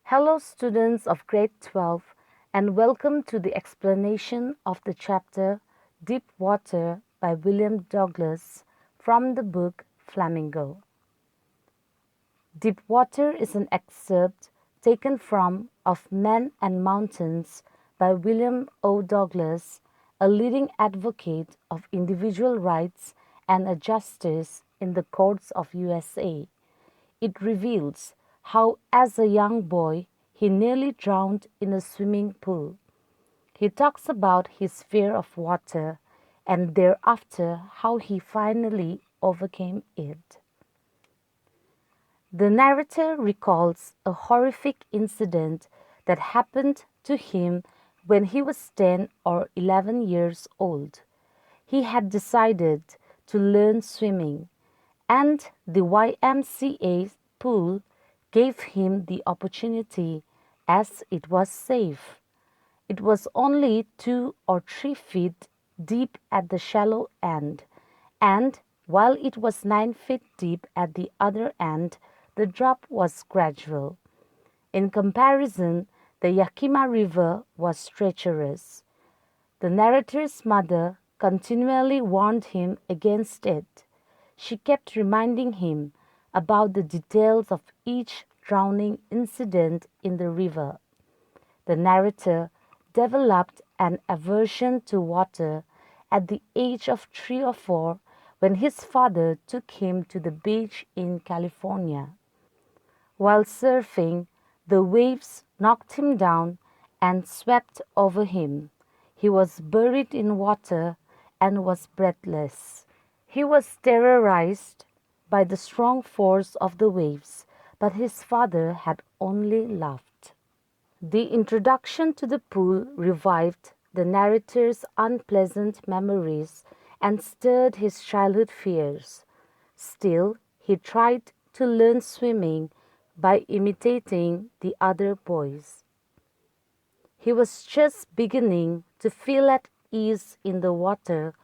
Hello, students of grade 12, and welcome to the explanation of the chapter Deep Water by William Douglas from the book Flamingo. Deep Water is an excerpt taken from Of Men and Mountains by William O. Douglas, a leading advocate of individual rights and a justice in the courts of USA. It reveals how, as a young boy, he nearly drowned in a swimming pool. He talks about his fear of water and thereafter how he finally overcame it. The narrator recalls a horrific incident that happened to him when he was 10 or 11 years old. He had decided to learn swimming, and the YMCA pool gave him the opportunity as it was safe. It was only 2 or 3 feet deep at the shallow end, and while it was 9 feet deep at the other end, the drop was gradual. In comparison, the Yakima River was treacherous. The narrator's mother continually warned him against it. She kept reminding him about the details of each drowning incident in the river. The narrator developed an aversion to water at the age of 3 or 4 when his father took him to the beach in California. While surfing, the waves knocked him down and swept over him. He was buried in water and was breathless. He was terrorized by the strong force of the waves, but his father had only laughed. The introduction to the pool revived the narrator's unpleasant memories and stirred his childhood fears. Still, he tried to learn swimming by imitating the other boys. He was just beginning to feel at ease in the water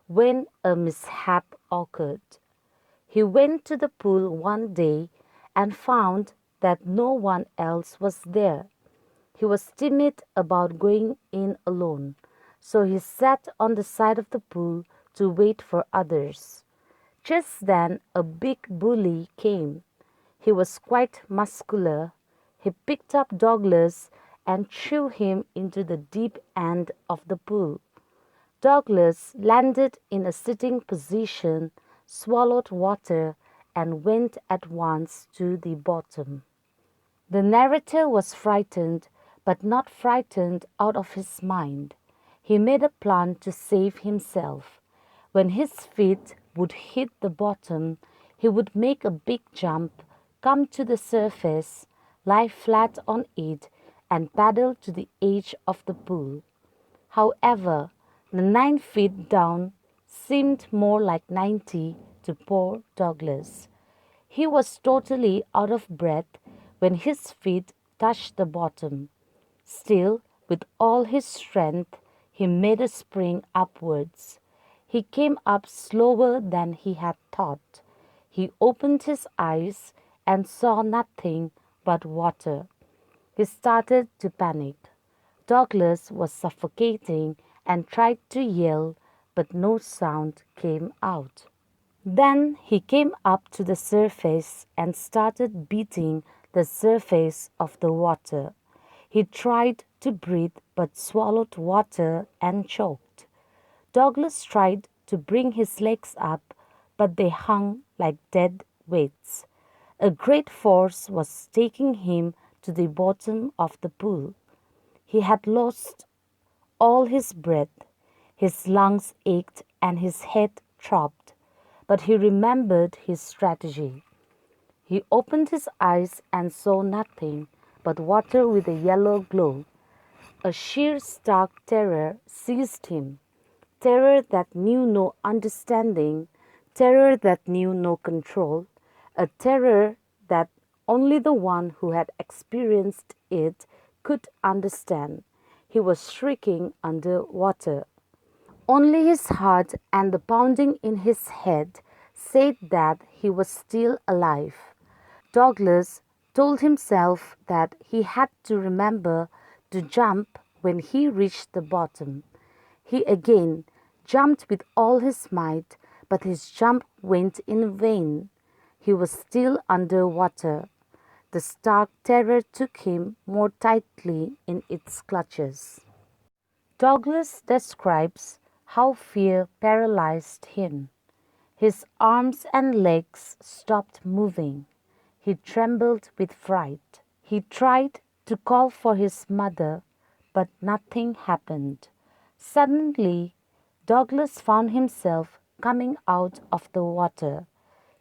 when a mishap occurred. He went to the pool one day and found that no one else was there. He was timid about going in alone, so he sat on the side of the pool to wait for others. Just then a big bully came. He was quite muscular. He picked up Douglas and threw him into the deep end of the pool. Douglas landed in a sitting position, swallowed water, and went at once to the bottom. The narrator was frightened, but not frightened out of his mind. He made a plan to save himself. When his feet would hit the bottom, he would make a big jump, come to the surface, lie flat on it, and paddle to the edge of the pool. However, the 9 feet down seemed more like 90 to poor Douglas. He was totally out of breath when his feet touched the bottom. Still, with all his strength, he made a spring upwards. He came up slower than he had thought. He opened his eyes and saw nothing but water. He started to panic. Douglas was suffocating and tried to yell, but no sound came out. Then he came up to the surface and started beating the surface of the water. He tried to breathe but swallowed water and choked. Douglas tried to bring his legs up, but they hung like dead weights. A great force was taking him to the bottom of the pool. He had lost all his breath. His lungs ached and his head throbbed, but he remembered his strategy. He opened his eyes and saw nothing but water with a yellow glow. A sheer stark terror seized him, terror that knew no understanding, terror that knew no control, a terror that only the one who had experienced it could understand. He was shrieking under water. Only his heart and the pounding in his head said that he was still alive. Douglas told himself that he had to remember to jump when he reached the bottom. He again jumped with all his might, but his jump went in vain. He was still under water. The stark terror took him more tightly in its clutches. Douglas describes how fear paralyzed him. His arms and legs stopped moving. He trembled with fright. He tried to call for his mother, but nothing happened. Suddenly, Douglas found himself coming out of the water.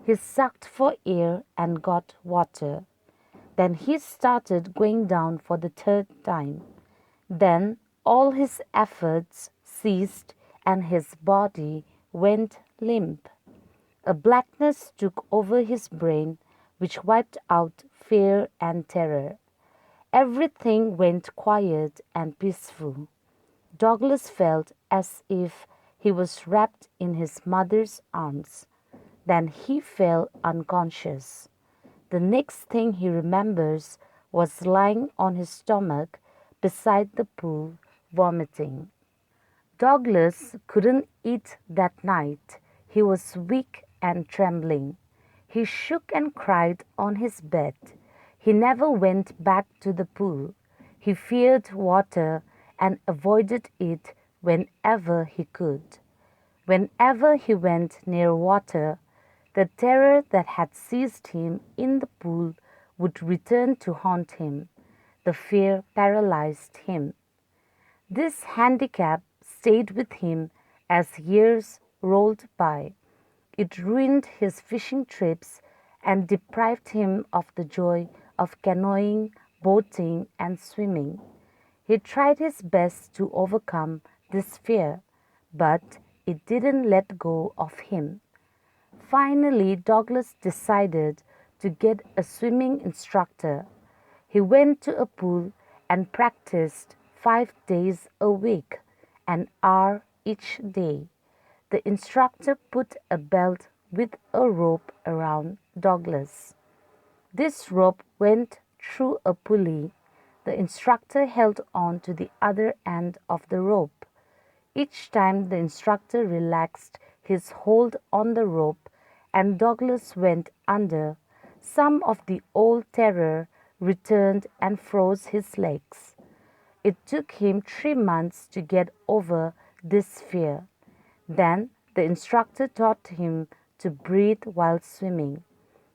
He sucked for air and got water. Then he started going down for the third time. Then all his efforts ceased and his body went limp. A blackness took over his brain which wiped out fear and terror. Everything went quiet and peaceful. Douglas felt as if he was wrapped in his mother's arms. Then he fell unconscious. The next thing he remembers was lying on his stomach beside the pool, vomiting. Douglas couldn't eat that night. He was weak and trembling. He shook and cried on his bed. He never went back to the pool. He feared water and avoided it whenever he could. Whenever he went near water, the terror that had seized him in the pool would return to haunt him. The fear paralyzed him. This handicap stayed with him as years rolled by. It ruined his fishing trips and deprived him of the joy of canoeing, boating, and swimming. He tried his best to overcome this fear, but it didn't let go of him. Finally, Douglas decided to get a swimming instructor. He went to a pool and practiced 5 days a week, an hour each day. The instructor put a belt with a rope around Douglas. This rope went through a pulley. The instructor held on to the other end of the rope. Each time the instructor relaxed his hold on the rope and Douglas went under, some of the old terror returned and froze his legs. It took him 3 months to get over this fear. Then the instructor taught him to breathe while swimming.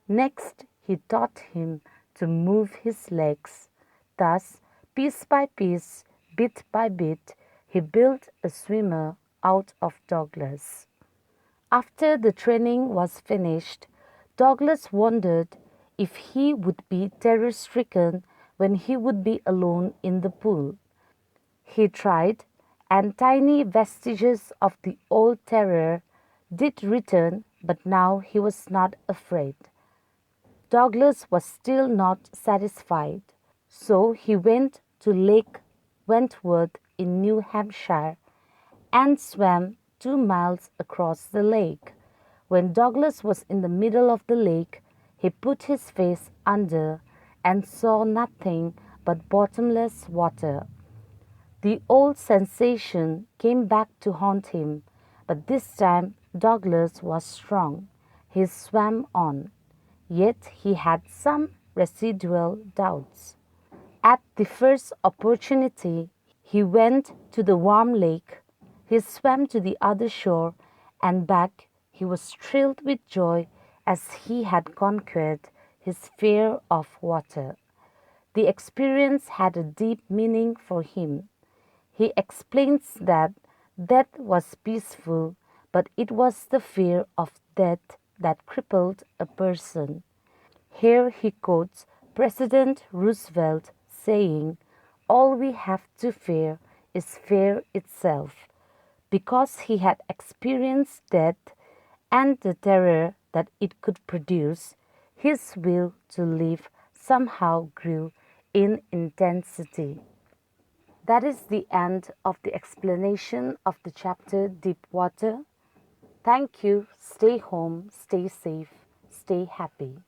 Next, he taught him to move his legs. Thus, piece by piece, bit by bit, he built a swimmer out of Douglas. After the training was finished, Douglas wondered if he would be terror-stricken when he would be alone in the pool. He tried, and tiny vestiges of the old terror did return, but now he was not afraid. Douglas was still not satisfied, so he went to Lake Wentworth in New Hampshire and swam 2 miles across the lake. When Douglas was in the middle of the lake, he put his face under and saw nothing but bottomless water. The old sensation came back to haunt him, but this time Douglas was strong. He swam on, yet he had some residual doubts. At the first opportunity, he went to the warm lake. He swam to the other shore and back. He was thrilled with joy as he had conquered his fear of water. The experience had a deep meaning for him. He explains that death was peaceful, but it was the fear of death that crippled a person. Here he quotes President Roosevelt saying, "All we have to fear is fear itself." Because he had experienced death and the terror that it could produce, his will to live somehow grew in intensity. That is the end of the explanation of the chapter Deep Water. Thank you. Stay home, stay safe, stay happy.